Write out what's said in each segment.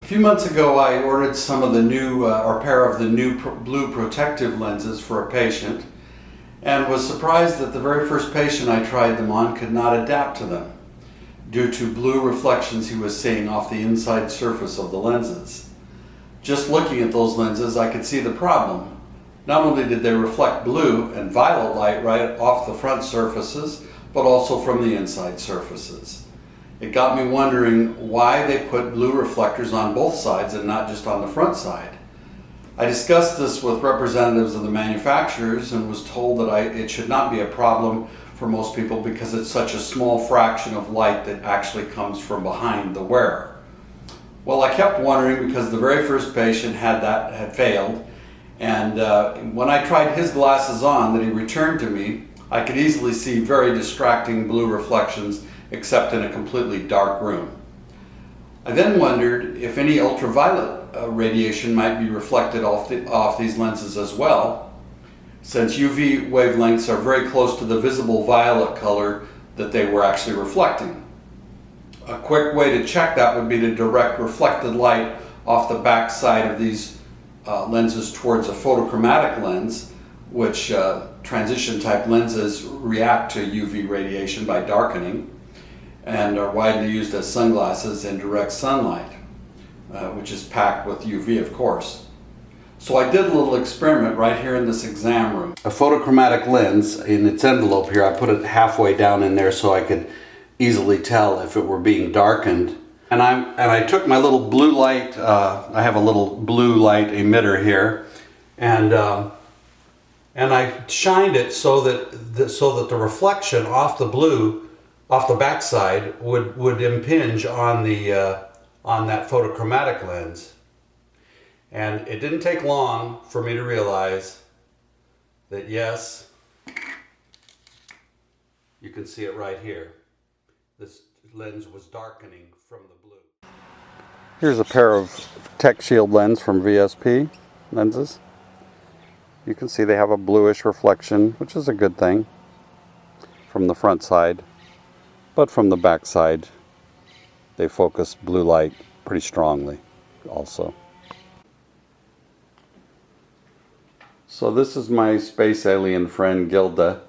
few months ago I ordered some of the new, or a pair of the new blue protective lenses for a patient, and was surprised that the very first patient I tried them on could not adapt to them due to blue reflections he was seeing off the inside surface of the lenses. Just looking at those lenses, I could see the problem. Not only did they reflect blue and violet light right off the front surfaces, but also from the inside surfaces. It got me wondering why they put blue reflectors on both sides and not just on the front side. I discussed this with representatives of the manufacturers and was told that it should not be a problem for most people because it's such a small fraction of light that actually comes from behind the wearer. Well, I kept wondering because the very first patient had failed, and when I tried his glasses on that he returned to me, I could easily see very distracting blue reflections except in a completely dark room. I then wondered if any ultraviolet radiation might be reflected off these lenses as well, since UV wavelengths are very close to the visible violet color that they were actually reflecting. A quick way to check that would be to direct reflected light off the back side of these lenses towards a photochromic lens, which transition type lenses react to UV radiation by darkening and are widely used as sunglasses in direct sunlight, which is packed with UV, of course. So I did a little experiment right here in this exam room. A photochromic lens, in its envelope here, I put it halfway down in there so I could easily tell if it were being darkened. And I took my little blue light, I have a little blue light emitter here, and I shined it so that the reflection off the backside would impinge on that photochromic lens. And it didn't take long for me to realize that yes, you can see it right here. This lens was darkening from the blue. Here's a pair of Tech Shield lens from VSP lenses. You can see they have a bluish reflection, which is a good thing from the front side. But from the back side, they focus blue light pretty strongly also. So this is my space alien friend Gilda,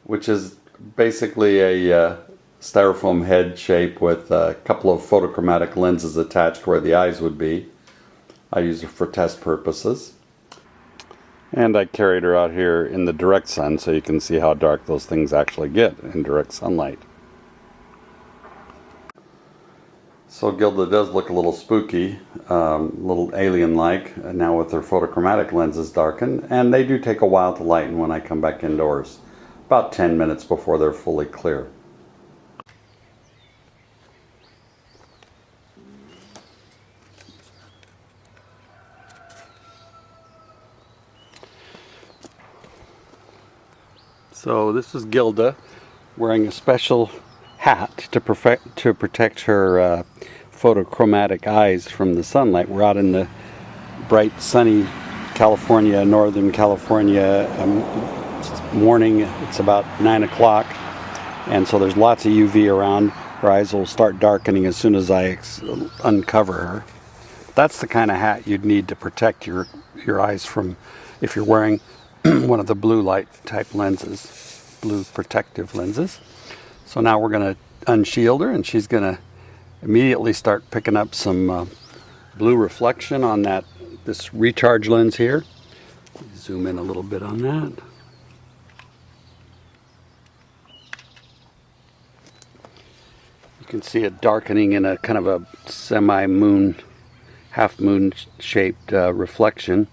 which is basically a styrofoam head shape with a couple of photochromic lenses attached where the eyes would be. I use her for test purposes. And I carried her out here in the direct sun so you can see how dark those things actually get in direct sunlight. So Gilda does look a little spooky, a little alien-like, now with their photochromic lenses darkened, and they do take a while to lighten when I come back indoors, about 10 minutes before they're fully clear. So this is Gilda wearing a special hat to protect her photochromatic eyes from the sunlight. We're out in the bright, sunny California, Northern California morning. It's about 9 o'clock, and so there's lots of UV around. Her eyes will start darkening as soon as I uncover her. That's the kind of hat you'd need to protect your eyes from if you're wearing one of the blue light type lenses, blue protective lenses. So now we're going to unshield her, and she's going to immediately start picking up some blue reflection on this recharge lens here. Zoom in a little bit on that. You can see it darkening in a kind of a semi-moon, half-moon shaped reflection,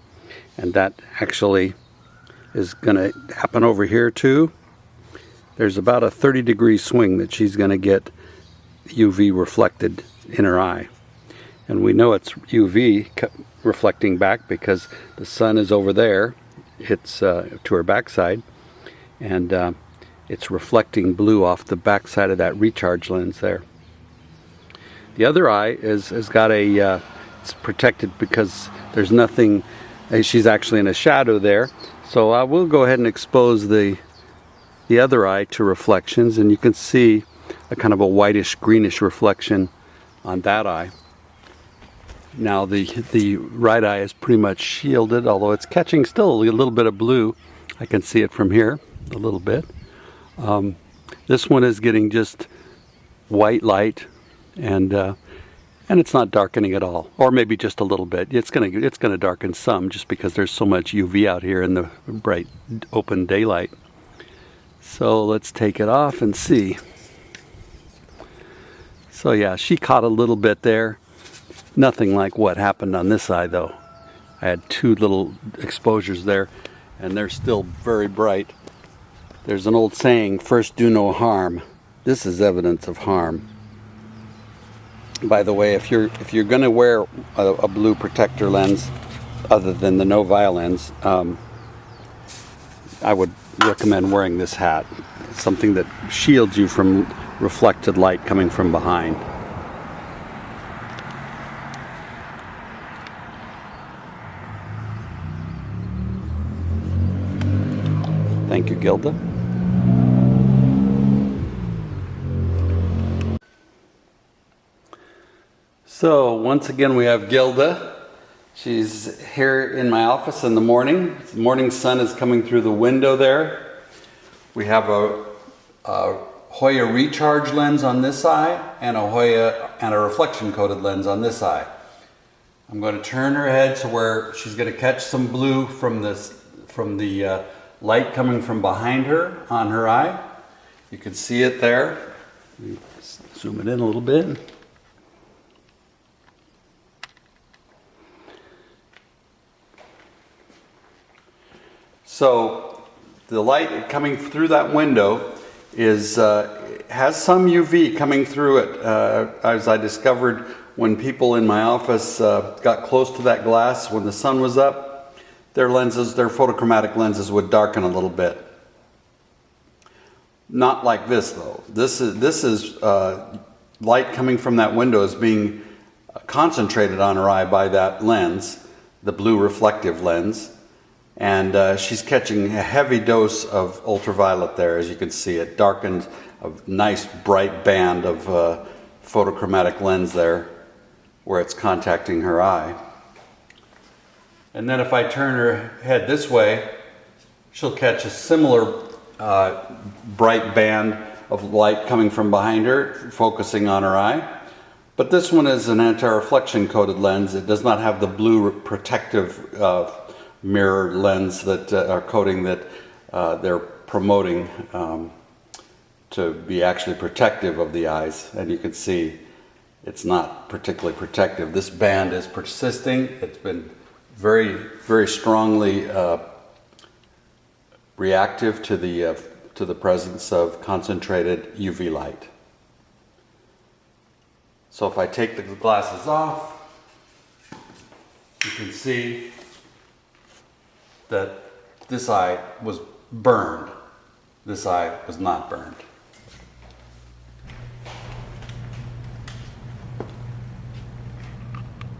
and that actually is going to happen over here too. There's about a 30-degree swing that she's going to get UV reflected in her eye. And we know it's UV reflecting back because the sun is over there. It's to her backside. And it's reflecting blue off the backside of that recharge lens there. The other eye has got it's protected because there's nothing, she's actually in a shadow there. So I will go ahead and expose the other eye to reflections, and you can see a kind of a whitish greenish reflection on that eye. Now the right eye is pretty much shielded, although it's catching still a little bit of blue. I can see it from here a little bit. This one is getting just white light, and it's not darkening at all, or maybe just a little bit. It's gonna darken some just because there's so much UV out here in the bright open daylight. So let's take it off and see. So yeah, she caught a little bit there. Nothing like what happened on this eye though. I had two little exposures there, and they're still very bright. There's an old saying, first do no harm. This is evidence of harm. By the way, if you're going to wear a blue protector lens other than the no-vi lens, I would recommend wearing this hat. It's something that shields you from reflected light coming from behind. Thank you, Gilda. So once again we have Gilda. She's here in my office in the morning. The morning sun is coming through the window there. We have a Hoya recharge lens on this eye and a Hoya and a reflection coated lens on this eye. I'm going to turn her head to where she's going to catch some blue from the light coming from behind her on her eye. You can see it there. Zoom it in a little bit. So the light coming through that window has some UV coming through it. As I discovered when people in my office got close to that glass when the sun was up, their photochromatic lenses would darken a little bit. Not like this though. This is light coming from that window is being concentrated on her eye by that lens, the blue reflective lens. And she's catching a heavy dose of ultraviolet there, as you can see. It darkened a nice bright band of photochromatic lens there where it's contacting her eye. And then if I turn her head this way, she'll catch a similar bright band of light coming from behind her, focusing on her eye. But this one is an anti-reflection coated lens. It does not have the blue protective mirror lens that are coating that they're promoting to be actually protective of the eyes. And you can see it's not particularly protective. This band is persisting. It's been very, very strongly reactive to the presence of concentrated UV light. So if I take the glasses off, you can see that this eye was burned. This eye was not burned.